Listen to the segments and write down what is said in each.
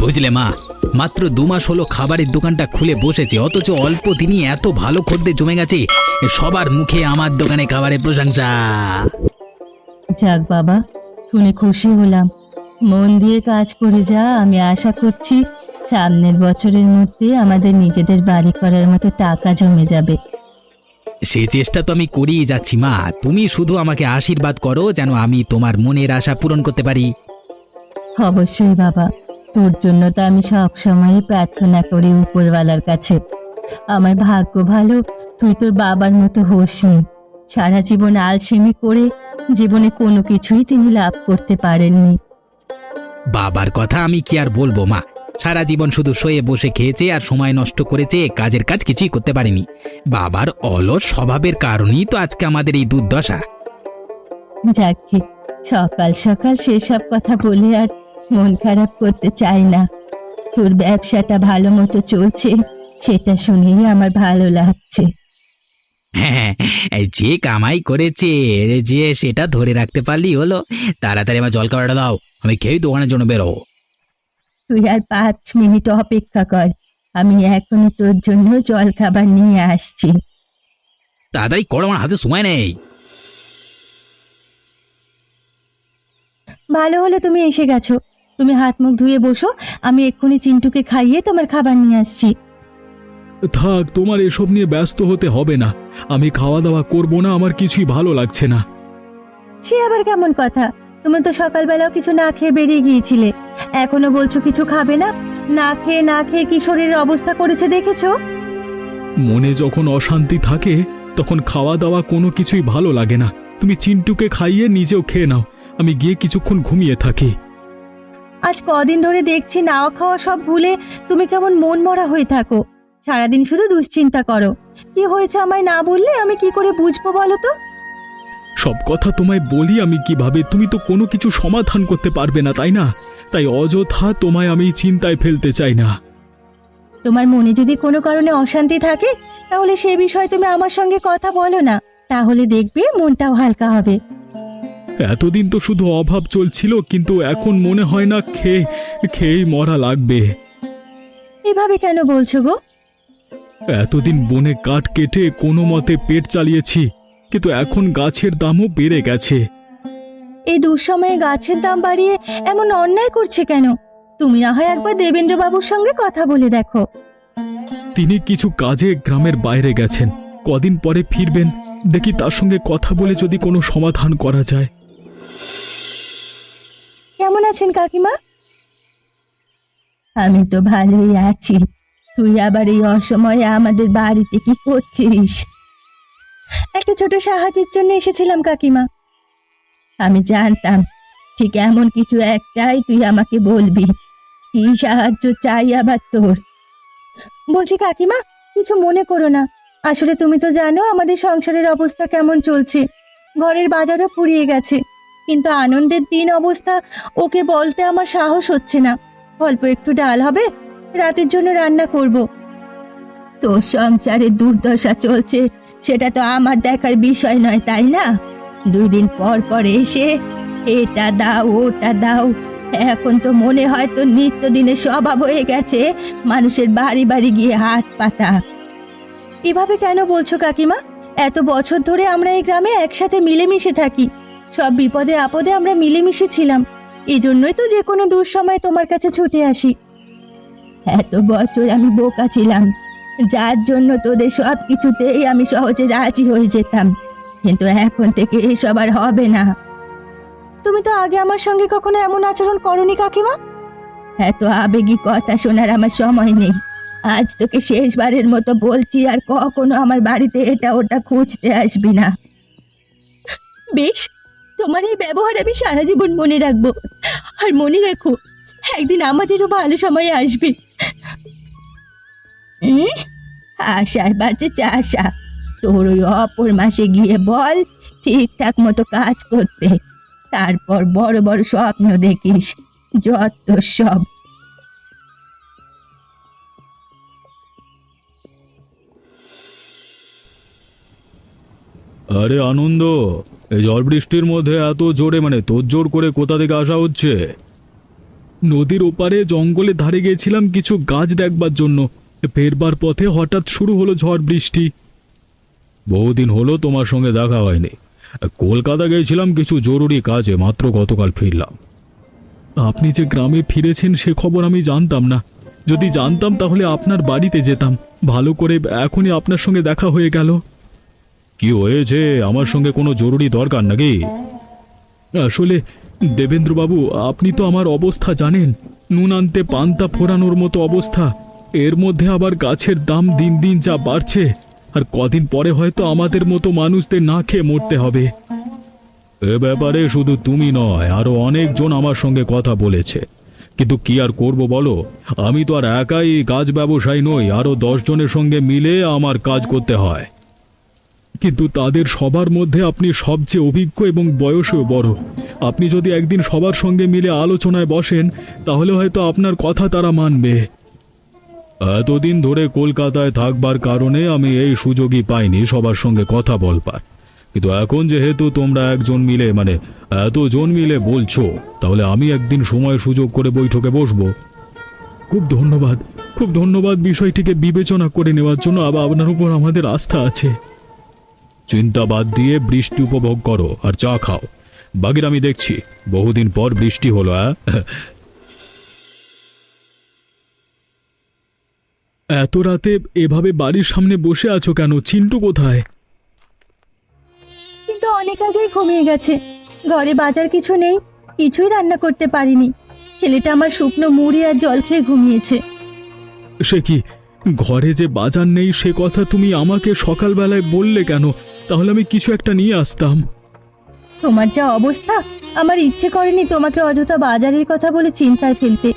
বুঝলে মা, মাত্র 2 মাস হলো খাবারের দোকানটা খুলে বসেছে, অথচ অল্প দিনই এত ভালো খদ্দের জমে গেছে। সবার মুখে আমার দোকানে খাবারের প্রশংসা। যাক বাবা, শুনে খুশি হলাম। মন দিয়ে কাজ করে যা, আমি আশা করছি সামনের বছরের মধ্যে আমাদের নিজেদের বাড়ি করার মতো টাকা জমে যাবে। সেই চেষ্টা তো আমি করেই যাচ্ছি মা, তুমি শুধু আমাকে আশীর্বাদ করো যেন আমি তোমার মনের আশা পূরণ করতে পারি। অবশ্যই বাবা, তোর জন্য তো আমি সব সময় প্রার্থনা করি উপরওয়ালার কাছে। আমার ভাগ্য ভালো, তুই তোর বাবার মতো হোসনি। সারা জীবন আলসেমি করে জীবনে কোনো কিছুই তিনি লাভ করতে পারেননি। বাবার কথা আমি কি আর বলবো মা, সারা জীবন শুধু শুয়ে বসে খেয়েছে আর সময় নষ্ট করেছে, কাজের কাজ কিছুই করতে পারেনি। বাবার অলস স্বভাবের কারণেই তো আজকে আমাদের এই দুর্দশা। যাকে সকাল সকাল সেসব কথা বলে আর মন খারাপ করতে চাই না। তোর ব্যবসাটা ভালো মতো চলছে, সেটা শুনেই আমার ভালো লাগছে। হ্যাঁ, এই যে কামাই করেছে যে সেটা ধরে রাখতে পারলেই হলো। তাড়াতাড়ি আমার জল খাবারটা দাও, আমি খেয়েই দোকানের জন্য বেরোবো। তুই আর 5 মিনিট অপেক্ষা কর, আমি এখনই তোর জন্য জল খাবার নিয়ে আসছি। তাড়াতাড়ি করো, আমার হাতে সময় নেই। ভালো হলো তুমি এসে গেছো। তুমি হাত মুখ ধুয়ে বসো, আমি এক্ষুনি চিন্টুকে খাইয়ে তোমার খাবার নিয়ে আসছি। থাক, তোমার এসব নিয়ে ব্যস্ত হতে হবে না। আমি খাওয়া দাওয়া করব না, আমার কিছুই ভালো লাগছে না। সে আবার কেমন কথা? তুমি তো সকালবেলাও কিছু না খেয়ে বেরিয়ে গিয়েছিলে, এখনো বলছো কিছু খাবে না। না খেয়ে কি শরীরের অবস্থা করেছে দেখেছো? মনে যখন অশান্তি থাকে তখন খাওয়া দাওয়া কোনো কিছুই ভালো লাগে না। তুমি চিন্টুকে খাইয়ে নিজেও খেয়ে নাও, আমি গিয়ে কিছুক্ষণ ঘুমিয়ে থাকি। আজ কদিন ধরে দেখছি নাওয়া খাওয়া সব ভুলে তুমি কেমন মন মরা হয়ে থাকো। সারাদিন শুধু দুশ্চিন্তা করো। কি হয়েছে আমায় না বললে আমি কি করে বুঝবো বলো তো? সব কথা তোমায় বলি আমি কিভাবে? তুমি তো কোনো কিছু সমাধান করতে পারবে না, তাই না? তাই অযথা তোমায় আমি চিন্তায় ফেলতে চাই না। তোমার মনে যদি কোনো কারণে অশান্তি থাকে তাহলে সে বিষয়ে তুমি আমার সঙ্গে কথা বলো না, তাহলে দেখবে মনটাও হালকা হবে। এতদিন তো শুধু অভাব চলছিল, কিন্তু এখন মনে হয় না খেয়েই মরা লাগবে। এভাবে কেন বলছো গো? এতদিন বনে কাঠ কেটে কোনো মতে পেট চালিয়েছি, কিন্তু এখন গাছের দামও বেড়ে গেছে। এই দুঃসময়ে গাছের দাম বাড়িয়ে এমন অন্যায় করছে কেন? তুমি না হয় একবার দেবেন্দ্র বাবুর সঙ্গে কথা বলে দেখো। তিনি কিছু কাজে গ্রামের বাইরে গেছেন, কদিন পরে ফিরবেন। দেখি তার সঙ্গে কথা বলে যদি কোনো সমাধান করা যায়। কেমন আছেন কাকিমা? আমি তো ভালোই আছি। তুই আবার এই অসময়ে আমাদের বাড়িতে কি করছিস? একটা ছোট সাহায্যের জন্য এসেছিলাম কাকিমা। আমি জানতাম ঠিক এমন কিছু একটাই তুই আমাকে বলবি। কি সাহায্য চাই আবার তোর? বলছি কাকিমা, কিছু মনে করো না। আসলে তুমি তো জানো আমাদের সংসারের অবস্থা কেমন চলছে। ঘরের বাজারও ফুরিয়ে গেছে, কিন্তু আনন্দের দিন অবস্থা ওকে বলতে আমার সাহস হচ্ছে না। অল্প একটু ডাল হবে, রাতের জন্য রান্না করব। তোর সংসারে দুর্দশা চলছে, সেটা তো আমার দেখার বিষয় নয়, তাই না? 2 দিন পর পর এসে এটা দাও ওটা দাও। এখন তো মনে হয় তোর নিত্যদিনের স্বভাব হয়ে গেছে মানুষের বাড়ি বাড়ি গিয়ে হাত পাতা। এভাবে কেন বলছো কাকিমা? এত বছর ধরে আমরা এই গ্রামে একসাথে মিলেমিশে থাকি। সব বিপদে আপদে আমরা মিলেমিশে ছিলাম। এই জন্যই তো যে কোনো দুঃসময় তোমার কাছে ছুটে আসি। এত বছর আমি বোকা ছিলাম, যার জন্য তোদের সব কিছুতেই আমি সহজে রাজি হয়ে যেতাম। কিন্তু এখন থেকে এসব আর হবে না। তুমি তো আগে আমার সঙ্গে কখনো এমন আচরণ করনি কাকিমা। এত আবেগী কথা শোনার আমার সময় নেই। আজ তোকে শেষবারের মতো বলছি, আর কখনো আমার বাড়িতে এটা ওটা খুঁজতে আসবি না। বেশ, তোমার এই ব্যবহার আমি সারা জীবন মনে রাখবো। আর মনে রাখো, একদিন আমাদেরও ভালো সময় আসবে। আশায় বাঁচে চাষা। তোর ওই অপর মাসে গিয়ে বল ঠিকঠাক মতো কাজ করতে, তারপর বড় বড় স্বপ্ন দেখিস। যত সব। আরে আনন্দ, এই ঝড় বৃষ্টির মধ্যে এত জোরে তোড়জোড় করে কোথা থেকে আসা হচ্ছে? নদীর ওপারে জঙ্গলে ধারে গিয়েছিলাম কিছু গাছ দেখবার জন্য। ফেরবার পথে হঠাৎ শুরু হলো ঝড় বৃষ্টি। বহুদিন হলো তোমার সঙ্গে দেখা হয়নি। কলকাতা গিয়েছিলাম কিছু জরুরি কাজে, মাত্র গতকাল ফিরলাম। আপনি যে গ্রামে ফিরেছেন সে খবর আমি জানতাম না। যদি জানতাম তাহলে আপনার বাড়িতে যেতাম। ভালো করে এখনই আপনার সঙ্গে দেখা হয়ে গেল। কি হয়েছে? আমার সঙ্গে কোনো জরুরি দরকার নাকি? আসলে দেবেন্দ্রবাবু, আপনি তো আমার অবস্থা জানেন। নুন আনতে পান্তা ফোরানোর মতো অবস্থা। এর মধ্যে আবার গাছের দাম দিন দিন যা বাড়ছে, আর কদিন পরে হয়তো আমাদের মতো মানুষদের না খেয়ে মরতে হবে। এ ব্যাপারে শুধু তুমি নয়, আরো অনেকজন আমার সঙ্গে কথা বলেছে। কিন্তু কি আর করব বলো, আমি তো আর একাই কাজ ব্যবসায়ী নই, আরো 10 জনের সঙ্গে মিলে আমার কাজ করতে হয়। কিন্তু তাদের সবার মধ্যে আপনি সবচেয়ে অভিজ্ঞ এবং বয়সেও বড়। আপনি যদি একদিন সবার সঙ্গে মিলে আলোচনায় বসেন তাহলে হয়তো আপনার কথা তারা মানবে। এতদিন ধরে কলকাতায় থাকবার কারণে আমি এই সুযোগই পাইনি সবার সঙ্গে কথা বলবার। কিন্তু এখন যেহেতু তোমরা একজন মিলে এতজন মিলে বলছো, তাহলে আমি একদিন সময় সুযোগ করে বৈঠকে বসবো। খুব ধন্যবাদ, খুব ধন্যবাদ বিষয়টিকে বিবেচনা করে নেওয়ার জন্য। আপনার উপর আমাদের আস্থা আছে। চিন্তা বাদ দিয়ে বৃষ্টি উপভোগ করো আর চা খাও। বাকির আমি দেখছি। বহুদিন পর বৃষ্টি হলো। এত রাতে এভাবে বাড়ির সামনে বসে আছো কেন? চিন্টু কোথায়? কিন্তু অনেক আগেই ঘুমিয়ে গেছে। ঘরে বাজার কিছু নেই, কিছুই রান্না করতে পারিনি। ছেলেটা আমার শুকনো মুড়ি আর জল খেয়ে ঘুমিয়েছে। সে কি, ঘরে যে বাজার নেই সে কথা তুমি আমাকে সকালবেলায় বললে কেন? তাহলে আমি কিছু একটা নিয়ে আসতাম। তোমার যা অবস্থা, আমার ইচ্ছে করেনি তোমাকে অযথা বাজারের কথা বলে চিন্তায় ফেলতে।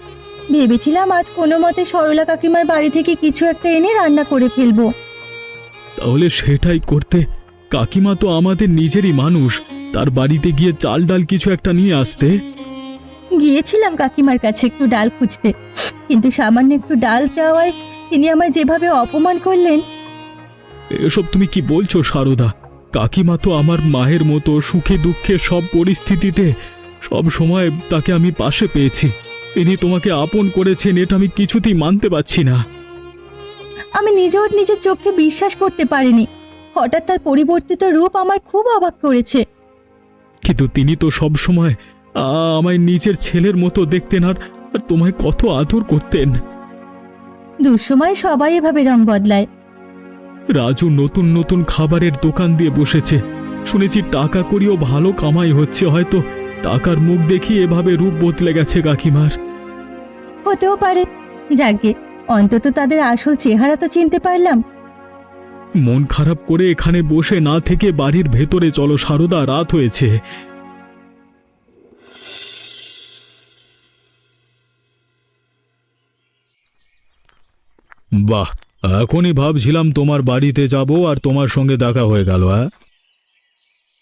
ভেবেছিলাম আজ কোনো মতে সরলা কাকিমার বাড়ি থেকে কিছু একটা এনে রান্না করে ফেলবো। তাহলে সেটাই করতে। কাকিমা তো আমাদের নিজেরই মানুষ, তার বাড়িতে গিয়ে চাল ডাল কিছু একটা নিয়ে আসতে। গিয়েছিলাম কাকিমার কাছে একটু ডাল খুঁজতে, কিন্তু সামান্য একটু ডাল চাওয়ায় তিনি আমায় যেভাবে অপমান করলেন। এসব তুমি কি বলছো সারদা? কাকিমা তো আমার মায়ের মতো, সুখে দুঃখে সব পরিস্থিতিতে সব সময় তাকে আমি পাশে পেয়েছি। তিনি তোমাকে আপন করেছেন, এটা আমি কিছুতেই মানতে পারছি না। আমি নিজেও নিজের চোখে বিশ্বাস করতে পারিনি। হঠাৎ তার পরিবর্তিত রূপ আমার খুব অবাক করেছে। কিন্তু তিনি তো সব সময় আমায় নিজের ছেলের মতো দেখতেন, আর তোমায় কত আদর করতেন। দুঃসময় সবাই এভাবে রং বদলায়। রাজু নতুন নতুন খাবারের দোকান দিয়ে বসেছে। শুনেছি টাকা করিও ভালো কামাই হচ্ছে। হয়তো টাকার মুখ দেখি এভাবে রূপ বদলে গেছে কাকিমার। হতেও পারে। যাকগে, অন্তত তাদের আসল চেহারা তো চিনতে পারলাম। মন খারাপ করে এখানে বসে না থেকে বাড়ির ভেতরে চলো সারদা, রাত হয়েছে। বাহ, এখনই ভাবছিলাম তোমার বাড়িতে যাব আর তোমার সঙ্গে দেখা হয়ে গেল।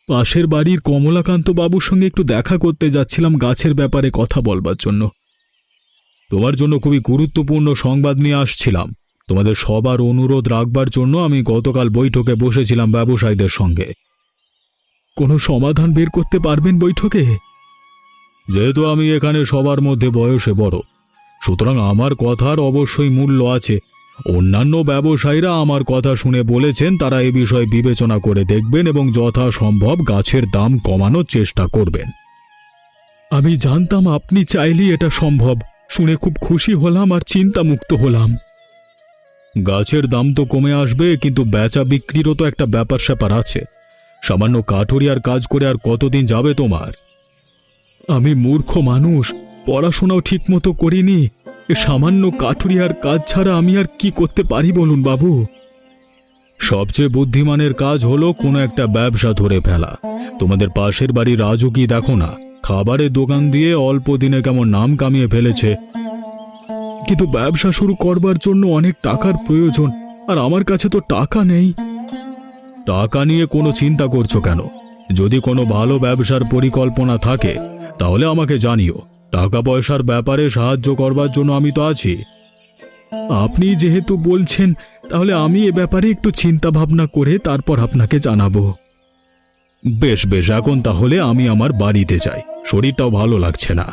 পাশের বাড়ির কমলাকান্ত বাবুর সঙ্গে একটু দেখা করতে যাচ্ছিলাম গাছের ব্যাপারে কথা বলবার জন্য। তোমার জন্য খুবই গুরুত্বপূর্ণ সংবাদ নিয়ে আসছিলাম। তোমাদের সবার অনুরোধ রাখবার জন্য আমি গতকাল বৈঠকে বসেছিলাম ব্যবসায়ীদের সঙ্গে। কোনো সমাধান বের করতে পারবেন বৈঠকে? যেহেতু আমি এখানে সবার মধ্যে বয়সে বড়, সুতরাং আমার কথার অবশ্যই মূল্য আছে। অন্যান্য ব্যবসায়ীরা আমার কথা শুনে বলেছেন তারা এ বিষয়ে বিবেচনা করে দেখবেন এবং যথাসম্ভব গাছের দাম কমানোর চেষ্টা করবেন। আমি জানতাম আপনি চাইলেই এটা সম্ভব। শুনে খুব খুশি হলাম আর চিন্তামুক্ত হলাম। গাছের দাম তো কমে আসবে, কিন্তু বেচা বিক্রিরও তো একটা ব্যাপার স্যাপার আছে। সামান্য কাঠুরিয়ার কাজ করে আর কতদিন যাবে তোমার? আমি মূর্খ মানুষ, পড়াশোনাও ঠিকমতো করিনি। সামান্য কাঠুরিয়ার কাজ ছাড়া আমি আর কি করতে পারি বলুন বাবু? সবচেয়ে বুদ্ধিমানের কাজ হলো কোনো একটা ব্যবসা ধরে ফেলা। তোমাদের পাশের বাড়ি রাজু কি দেখো না, খাবারের দোকান দিয়ে অল্প দিনে কেমন নাম কামিয়ে ফেলেছে। কিন্তু ব্যবসা শুরু করবার জন্য অনেক টাকার প্রয়োজন, আর আমার কাছে তো টাকা নেই। টাকা নিয়ে কোনো চিন্তা করছো কেন? যদি কোনো ভালো ব্যবসার পরিকল্পনা থাকে তাহলে আমাকে জানিও। টাকা পয়সার ব্যাপারে সাহায্য করবার জন্য আমি তো আছি। আপনি যেহেতু বলছেন, তাহলে আমি এ ব্যাপারে একটু চিন্তা ভাবনা করে তারপর আপনাকে জানাবো। বেশ বেশ, এখন তাহলে আমি আমার বাড়িতে যাই, শরীরটাও ভালো লাগছে না।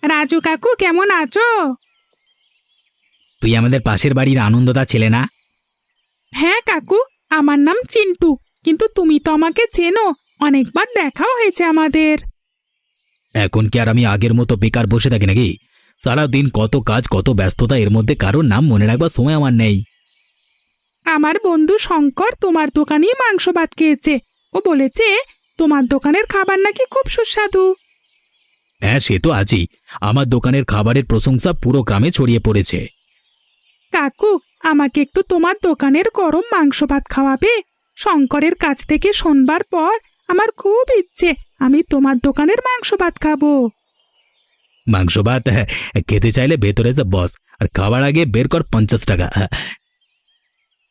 রাজু কাকু কেমন আছো? তুই আমাদের পাশের বাড়ির আনন্দদা ছেলে না? হ্যাঁ কাকু, আমার নাম চিন্টু, কিন্তু তুমি তো আমাকে চেনো, অনেকবার দেখাও হয়েছে আমাদের। এখন কি আর আমি আগের মতো বেকার বসে থাকি নাকি? সারাদিন কত কাজ, কত ব্যস্ততা, এর মধ্যে কারোর নাম মনে রাখবার সময় আমার নেই। আমার বন্ধু শঙ্কর তোমার দোকানেই মাংস ভাত খেয়েছে। ও বলেছে তোমার দোকানের খাবার নাকি খুব সুস্বাদু। হ্যাঁ, সে তো আছেই। আমার দোকানের খাবারের প্রশংসা পুরো গ্রামে ছড়িয়ে পড়েছে। কাকু, আমাকে একটু তোমার দোকানের গরম মাংস ভাত খাওয়াবে? শঙ্করের কাছ থেকে শোনবার পর আমার খুব ইচ্ছে আমি তোমার দোকানের মাংস ভাত খাবো। মাংস ভাত খেতে চাইলে ভেতরে যা বস, আর খাবার আগে বের কর 50 টাকা।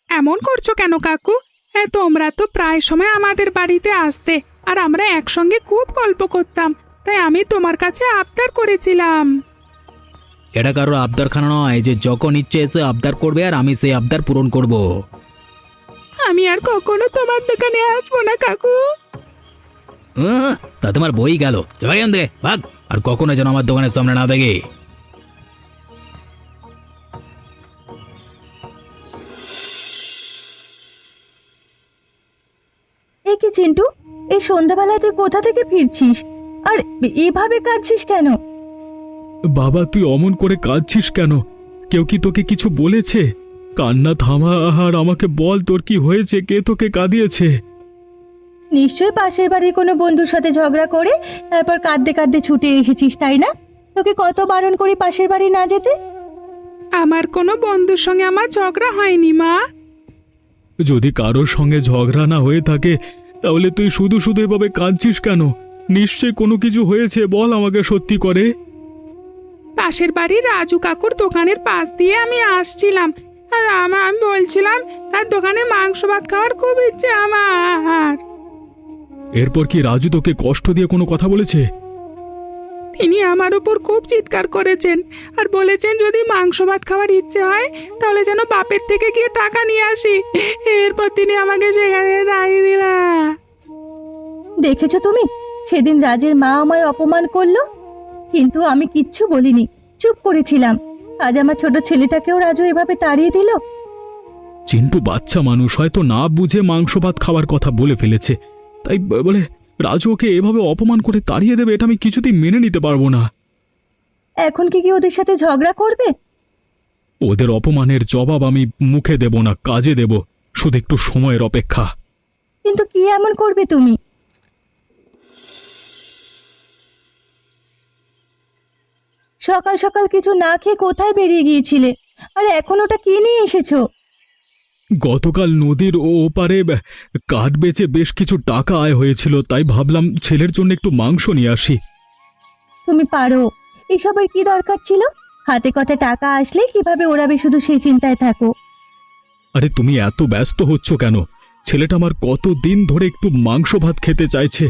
এমন করছো কেন কাকু? তোমরা তো প্রায় সময় আমাদের বাড়িতে আসতে, আর আমরা একসঙ্গে খুব গল্প করতাম, তাই আমি তোমার কাছে আবদার করেছিলাম। এটা কারোর আবদারখানা নয় যে যখন ইচ্ছে এসে আবদার করবে আর আমি সেই আবদার পূরণ করব। আমি আর কখনো তোমার দোকানে আসবো না কাকু। তা তোমার বই গেল, যাই আন দে ভাগ, আর কখনো যেন আমার দোকানের সামনে না দেখে। এ কি চিন্টু, এই সন্ধ্যাবেলায় তুই কোথা থেকে ফিরছিস আর এভাবে কাঁদছিস কেন? বাবা, তুই অমন করে কাঁদছিস কেন? কেউ কি তোকে কিছু বলেছে? কান্না থামা আর আমাকে বল, তোর কি হয়েছে? কে তোকে কাঁদিয়েছে? নিশ্চয়ই পাশের বাড়ির কোনো বন্ধুর সাথে ঝগড়া করে তারপর কাঁদতে কাঁদতে ছুটে এসেছিস, তাই না? তোকে কত বারণ করি পাশের বাড়ি না যেতে। আমার কোনো বন্ধুর সঙ্গে আমার ঝগড়া হয়নি মা। যদি কারোর সঙ্গে ঝগড়া না হয়ে থাকে তাহলে তুই শুধু শুধু এভাবে কাঁদছিস কেন? নিশ্চয় কোনো কিছু হয়েছে, বল আমাকে সত্যি করে। পাশের বাড়ির রাজু কাকুর দোকানের পাশ দিয়ে আমি আসছিলাম, আর আমি বলছিলাম তার দোকানে মাংস ভাত খাওয়ার খুব ইচ্ছে আমার। এরপর কি রাজু তোকে কষ্ট দিয়ে কোনো কথা বলেছে? তিনি আমার উপর খুব চিৎকার করেছেন আর বলেছেন যদি মাংস ভাত খাওয়ার ইচ্ছে হয় তাহলে যেন বাপের থেকে গিয়ে টাকা নিয়ে আসি। এরপর তিনি আমাকে সেখানে দাঁড়িয়ে দিলা। দেখেছো তুমি, সেদিন রাজের মা আমায় অপমান করলো, কিন্তু আমি কিচ্ছু বলিনি, চুপ করেছিলাম। আজ আমার ছোট ছেলেটাকেও রাজু এভাবে তাড়িয়ে দিল। চিন্টু বাচ্চা মানুষ, হয়তো না বুঝে মাংস ভাত খাওয়ার কথা বলে ফেলেছে, তাই বলে রাজু ওকে এভাবে অপমান করে তাড়িয়ে দেবে, এটা আমি কিছুতেই মেনে নিতে পারবো না। এখন কি ওদের সাথে ঝগড়া করবে? ওদের অপমানের জবাব আমি মুখে দেব না, কাজে দেব, শুধু একটু সময়ের অপেক্ষা। কিন্তু কি এমন করবে তুমি? সকাল সকাল কিছু না খেয়ে কোথায় বেরিয়ে গিয়েছিলে, আর এখন ওটা কি নিয়ে এসেছো? গতকাল নদীর ওপারে কাঠ বেচে বেশ কিছু টাকা আয় হয়েছিল, তাই ভাবলাম ছেলের জন্য একটু মাংস নিয়ে আসি। তুমি পারো, এসবের কি দরকার ছিল? হাতে কটা টাকা আসলে কিভাবে ওড়াবে শুধু সেই চিন্তায় থাকো। আরে তুমি এত ব্যস্ত হচ্ছ কেন? ছেলেটা আমার কত দিন ধরে একটু মাংস ভাত খেতে চাইছে,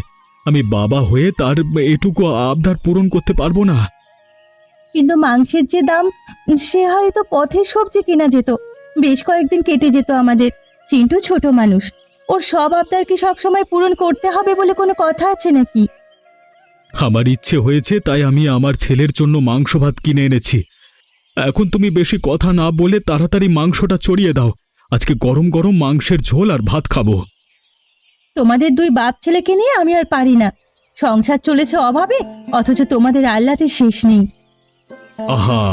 আমি বাবা হয়ে তার এটুকু আবদার পূরণ করতে পারবো না? কিন্তু মাংসের যে দাম, সে হয়তো পথে সবজি কেনা যেত, বেশ কয়েকদিন কেটে যেত আমাদের। চিন্টু ছোট মানুষ, ওর সব আবদার কি সবসময় পূরণ করতে হবে বলে কোনো কথা আছে নাকি? আমার ইচ্ছে হয়েছে তাই আমি আমার ছেলের জন্য মাংস ভাত কিনে এনেছি। এখন তুমি বেশি কথা না বলে তাড়াতাড়ি মাংসটা চড়িয়ে দাও, আজকে গরম গরম মাংসের ঝোল আর ভাত খাবো। তোমাদের দুই বাপ ছেলেকে নিয়ে আমি আর পারি না। সংসার চলেছে অভাবে, অথচ তোমাদের আহ্লাদের শেষ নেই। আহা,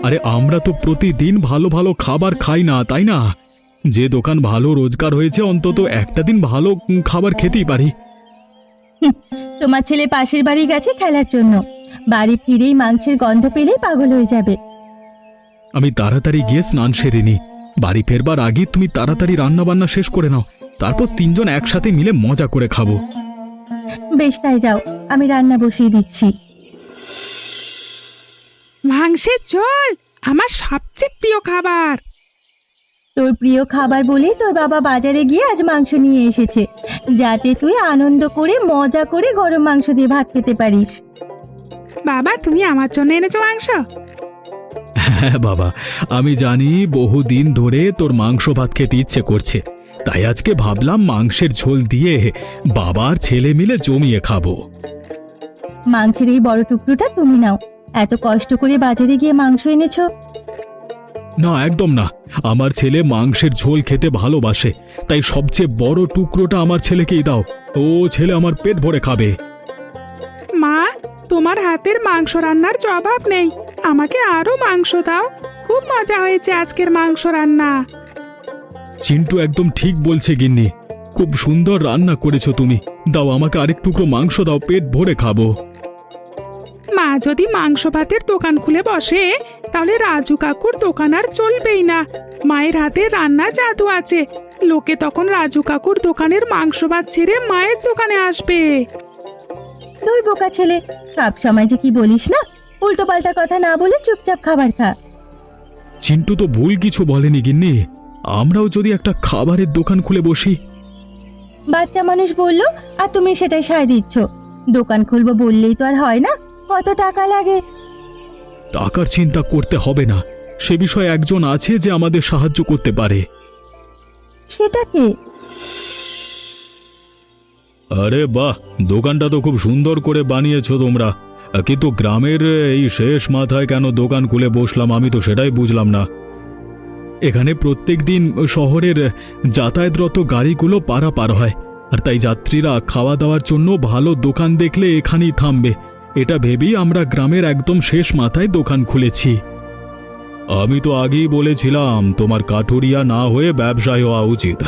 আরে আমরা তো প্রতিদিন ভালো ভালো খাবার খাই না, তাই না? যে দোকান ভালো রোজগার হয়েছে অন্তত একটা দিন ভালো খাবার খেতেই পারি। তোমার ছেলে পাশের বাড়ি গেছে খেলার জন্য, বাড়ি ফিরেই মাংসের গন্ধ পেলেই পাগল হয়ে যাবে। আমি তাড়াতাড়ি গিয়ে স্নান সেরে নি, বাড়ি ফেরবার আগে তুমি তাড়াতাড়ি রান্না বান্না শেষ করে নাও, তারপর তিনজন একসাথে মিলে মজা করে খাবো। বেশ, তাই যাও, আমি রান্না বসিয়ে দিচ্ছি। মাংসের ঝোল আমার সবচেয়ে প্রিয় খাবার। তোর প্রিয় খাবার বলেই তোর বাবা বাজারে গিয়ে আজ মাংস নিয়ে এসেছে, যাতে তুই আনন্দ করে মজা করে গরম মাংস দিয়ে ভাত খেতে পারিস। বাবা, তুমি আমার জন্য এনেছো মাংস? হ্যাঁ বাবা, আমি জানি বহুদিন ধরে তোর মাংস ভাত খেতে ইচ্ছে করছে, তাই আজকে ভাবলাম মাংসের ঝোল দিয়ে বাবা আর ছেলে মিলে জমিয়ে খাবো। মাংসের এই বড় টুকরোটা তুমি নাও, এত কষ্ট করে বাজারে গিয়ে মাংস এনেছো? না, একদম না। আমার ছেলে মাংসের ঝোল খেতে ভালোবাসে, তাই সবচেয়ে বড় টুকরোটা আমার ছেলেকেই দাও। ও ছেলে আমার পেট ভরে খাবে। মা, তোমার হাতের মাংস রান্নার জবাব নেই। আমাকে আরো মাংস দাও। খুব মজা হয়েছে আজকের মাংস রান্না। চিন্টু একদম ঠিক বলছে গিন্নি, খুব সুন্দর রান্না করেছো তুমি। দাও আমাকে আরেক টুকরো মাংস দাও, পেট ভরে খাবো। মা যদি মাংস ভাতের দোকান খুলে বসে, তাহলে রাজু কাকুর দোকান আর চলবেই না। মায়ের হাতে রান্না জাদু আছে। লোকে তখন রাজু কাকুর দোকানের মাংস ভাত ছেড়ে মায়ের দোকানে আসবে। তোর বোকা ছেলে, সব সময় যে কি বলিস না, উল্টো পাল্টা কথা না বলে চুপচাপ খাবার খা। চিন্টু তো ভুল কিছু বলেনি গিন্নি, আমরাও যদি একটা খাবারের দোকান খুলে বসি। বাচ্চা মানুষ বললো আর তুমি সেটাই সায় দিচ্ছ। দোকান খুলবো বললেই তো আর হয় না, কত টাকা লাগে। টাকার চিন্তা করতে হবে না, সে বিষয়ে একজন আছে যে আমাদের সাহায্য করতে পারে। সেটা কে? আরে বাহ, দোকানটা তো খুব সুন্দর করে বানিয়েছো তোমরা, কিন্তু গ্রামের এই শেষ মাথায় কেন দোকান খুলে বসলাম আমি তো সেটাই বুঝলাম না। এখানে প্রত্যেক দিন শহরের যাতায়াতরত গাড়িগুলো পারাপার হয়, আর তাই যাত্রীরা খাওয়া দাওয়ার জন্য ভালো দোকান দেখলে এখানেই থামবে, এটা ভেবেই আমরা গ্রামের একদম শেষ মাথায় দোকান খুলেছি। আমি তো আগেই বলেছিলাম তোমার কাঠুরিয়া না হয়ে ব্যবসায়ী হওয়া উচিত।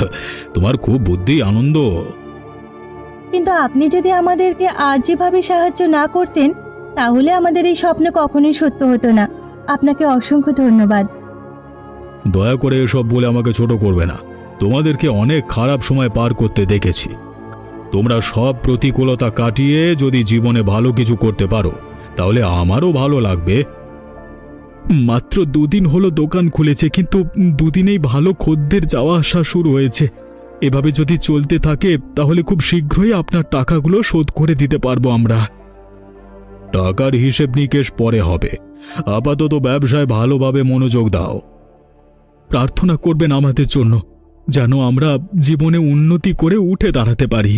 তোমার খুব বুদ্ধি, আনন্দ। কিন্তু আপনি যদি আমাদেরকে আর যেভাবে সাহায্য না করতেন, তাহলে আমাদের এই স্বপ্ন কখনোই সত্য হতো না। আপনাকে অসংখ্য ধন্যবাদ। দয়া করে এসব বলে আমাকে ছোট করবে না। তোমাদেরকে অনেক খারাপ সময় পার করতে দেখেছি। তোমরা সব প্রতিকূলতা কাটিয়ে যদি জীবনে ভালো কিছু করতে পারো, তাহলে আমারও ভালো লাগবে। মাত্র 2 দিন হলো দোকান খুলেছে, কিন্তু 2 দিনেই ভালো খদ্দের যাওয়া আসা শুরু হয়েছে। এভাবে যদি চলতে থাকে তাহলে খুব শীঘ্রই আপনার টাকাগুলো শোধ করে দিতে পারবো আমরা। টাকার হিসেব নিকেশ পরে হবে, আপাতত ব্যবসায় ভালোভাবে মনোযোগ দাও। প্রার্থনা করবেন আমাদের জন্য, যেন আমরা জীবনে উন্নতি করে উঠে দাঁড়াতে পারি।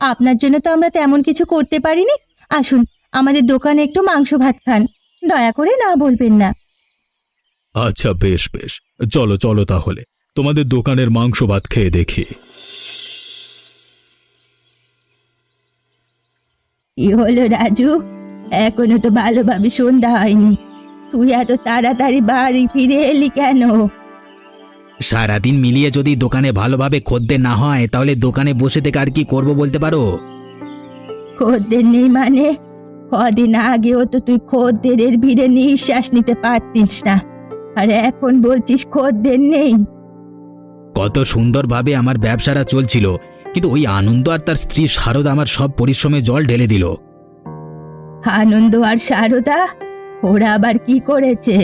আপনার জন্য তো আমরা তেমন কিছু করতে পারিনি। আসুন, আমাদের দোকানে একটু মাংস ভাত খান। দয়া করে না বলবেন না। আচ্ছা, বেশ বেশ, চলো চলো তাহলে তোমাদের দোকানের মাংস ভাত খেয়ে দেখি। কি হলো রাজু, এখনো তো ভালোভাবে সন্ধ্যা হয়নি, তুই এত তাড়াতাড়ি বাড়ি ফিরে এলি কেন? সারাদিন মিলিয়ে যদি দোকানে ভালোভাবে খদ্দের না হয়, তাহলে দোকানে বসে থেকে আর কি করব বলতে পারো? খদ্দের নেই মানে? কদিন আগেও তো তুই খদ্দেরের ভিড়ে নিঃশ্বাস নিতে পারতিস না, আর এখন বলছিস খদ্দের নেই। কত সুন্দরভাবে আমার ব্যবসাটা চলছিল, কিন্তু ওই আনন্দ আর তার স্ত্রী শারদা আমার সব পরিশ্রমে জল ঢেলে দিল। আনন্দ আর শারদা, ওরা আবার কি করেছে?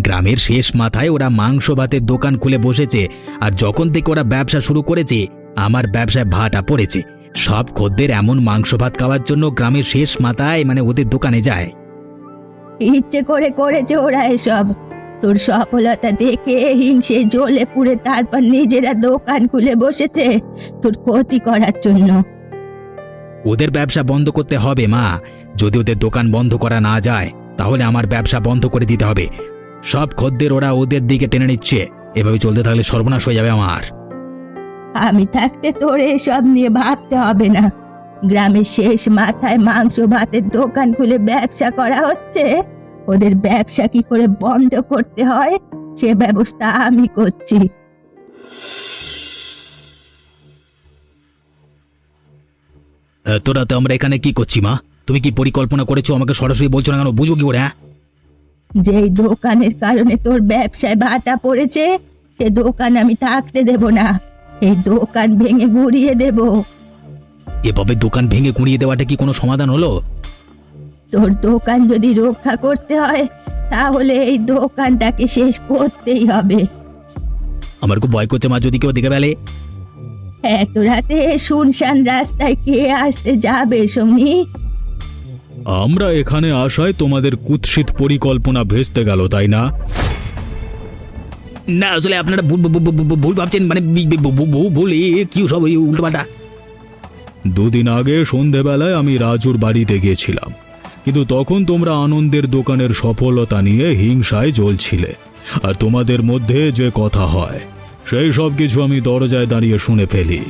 গ্রামের শেষ মাথায় ওরা মাংস ভাতের দোকান খুলে বসেছে, আর যখন থেকে ওরা ব্যবসা শুরু করেছে আমার ব্যবসায় ভাটা পড়েছে। সব খদ্দের এমন মাংস ভাত খাওয়ার জন্য গ্রামের শেষ মাথায় মানে ওদের দোকানে যায়। ইচ্ছে করে করেছে ওরা এসব। তোর সফলতা দেখে হিংসে জ্বলে পুড়ে তারপর নিজেরা দোকান খুলে বসেছে তোর ক্ষতি করার জন্য। ওদের ব্যবসা বন্ধ করতে হবে মা। যদি ওদের দোকান বন্ধ করা না যায়, তাহলে আমার ব্যবসা বন্ধ করে দিতে হবে। সব খদ্দের ওরা ওদের দিকে টেনে নিচ্ছে, এভাবে চলতে থাকলে সর্বনাশ হয়ে যাবে আমার। আমি থাকতে তোর এসব নিয়ে ভাবতে হবে না। গ্রামের শেষ মাথায় মাংস ভাতের দোকান খুলে ব্যবসা করা হচ্ছে, ওদের ব্যবসা কি করে বন্ধ করতে হয় সে ব্যবস্থা আমি করছি। তোরা তো আমরা এখানে কি করছি মা? তুমি কি পরিকল্পনা করেছো আমাকে সরাসরি বলছো না কেন? বুঝো কি করে? হ্যাঁ, যেই দোকানের কারণে তোর ব্যবসায় ভাটা পড়েছে, সে দোকান আমি থাকতে দেব না। এই দোকান ভেঙে গুড়িয়ে দেব। এভাবে দোকান ভেঙে গুঁড়িয়ে দেওয়াটা কি কোনো সমাধান হলো? তোর দোকান যদি রক্ষা করতে হয়, তাহলে এই দোকানটাকে শেষ করতেই হবে। আমার খুব ভয় করছে মা, যদি কেউ দেখে ফেলে। এত রাতে শুনশান রাস্তায় কে আসতে যাবে শুনি? আমরা এখানে আসায় তোমাদের কুৎসিত পরিকল্পনা ভেস্তে গেল, তাই না? না, আসলে আপনারা ভুল ভাবছেন, মানে ভুল কি সব উল্টোপাল্টা। 2 দিন আগে সন্ধেবেলায় আমি রাজুর বাড়িতে গিয়েছিলাম। কিন্তু তখন তোমরা আনন্দের দোকানের সফলতা নিয়ে হিংসায় জ্বলছিলে। আর তোমাদের মধ্যে যে কথা হয় সেই সব কিছু আমি দরজায় দাঁড়িয়ে শুনে ফেলি।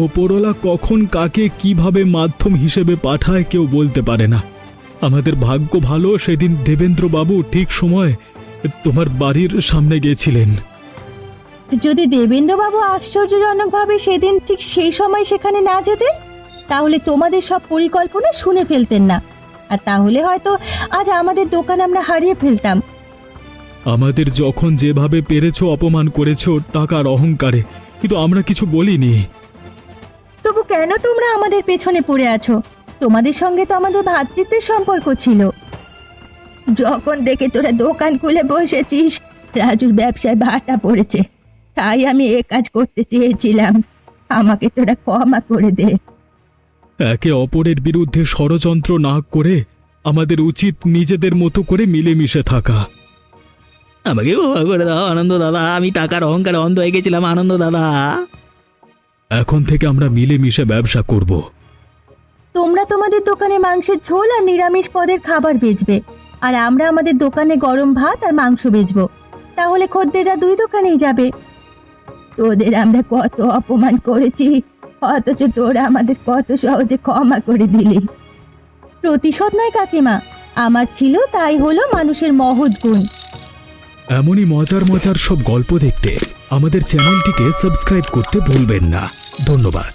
ওপরওয়ালা কখন কাকে কিভাবে মাধ্যম হিসেবে পাঠায় কেউ বলতে পারে না। আমাদের ভাগ্য ভালো, সেদিন দেবেন্দ্রবাবু ঠিক সময় তোমার বাড়ির সামনে গেছিলেন। যদি দেবেন্দ্রবাবু আশ্চর্যজনকভাবে সেদিন ঠিক সেই সময় সেখানে না যেতেন, তাহলে তোমাদের সব পরিকল্পনা শুনে ফেলতেন না, আর তাহলে হয়তো আজ আমাদের দোকান আমরা হারিয়ে ফেলতাম। আমাদের যখন যেভাবে পেরেছো অপমান করেছো টাকার অহংকারে, কিন্তু আমরা কিছু বলিনি। তবু কেন তোমরা আমাদের পেছনে পড়ে আছো? তোমাদের সঙ্গে তো আমাদের ভ্রাতৃত্বের সম্পর্ক ছিল। যখন দেখে তোরা দোকান খুলে বসেছিস, রাজুর ব্যবসায় ভাটা পড়েছে, তাই আমি এ কাজ করতে চেয়েছিলাম। আমাকে তোরা ক্ষমা করে দে। একে অপরের বিরুদ্ধে ষড়যন্ত্র না করে আমাদের উচিত নিজেদের মতো করে মিলেমিশে থাকা। আমাকে ক্ষমা করে দাও আনন্দ দাদা, আমি টাকার অহংকারে অন্ধ হয়ে গেছিলাম আনন্দ দাদা। এখন থেকে আমরা মিলেমিশে ব্যবসা করব। তোমরা তোমাদের দোকানে মাংসের ঝোল আর নিরামিষ পদের খাবার বেচবে, আর আমরা আমাদের দোকানে গরম ভাত আর মাংস বেচবো। তাহলে খদ্দেররা দুই দোকানেই যাবে। তোদের আমরা কত অপমান করেছি, অথচ তোরা আমাদের কত সহজে ক্ষমা করে দিলি। প্রতিশোধ নয় কাকিমা, আমার ছিল তাই হলো মানুষের মহৎ গুণ। এমনই মজার মজার সব গল্প দেখতে আমাদের চ্যানেলটিকে সাবস্ক্রাইব করতে ভুলবেন না। ধন্যবাদ।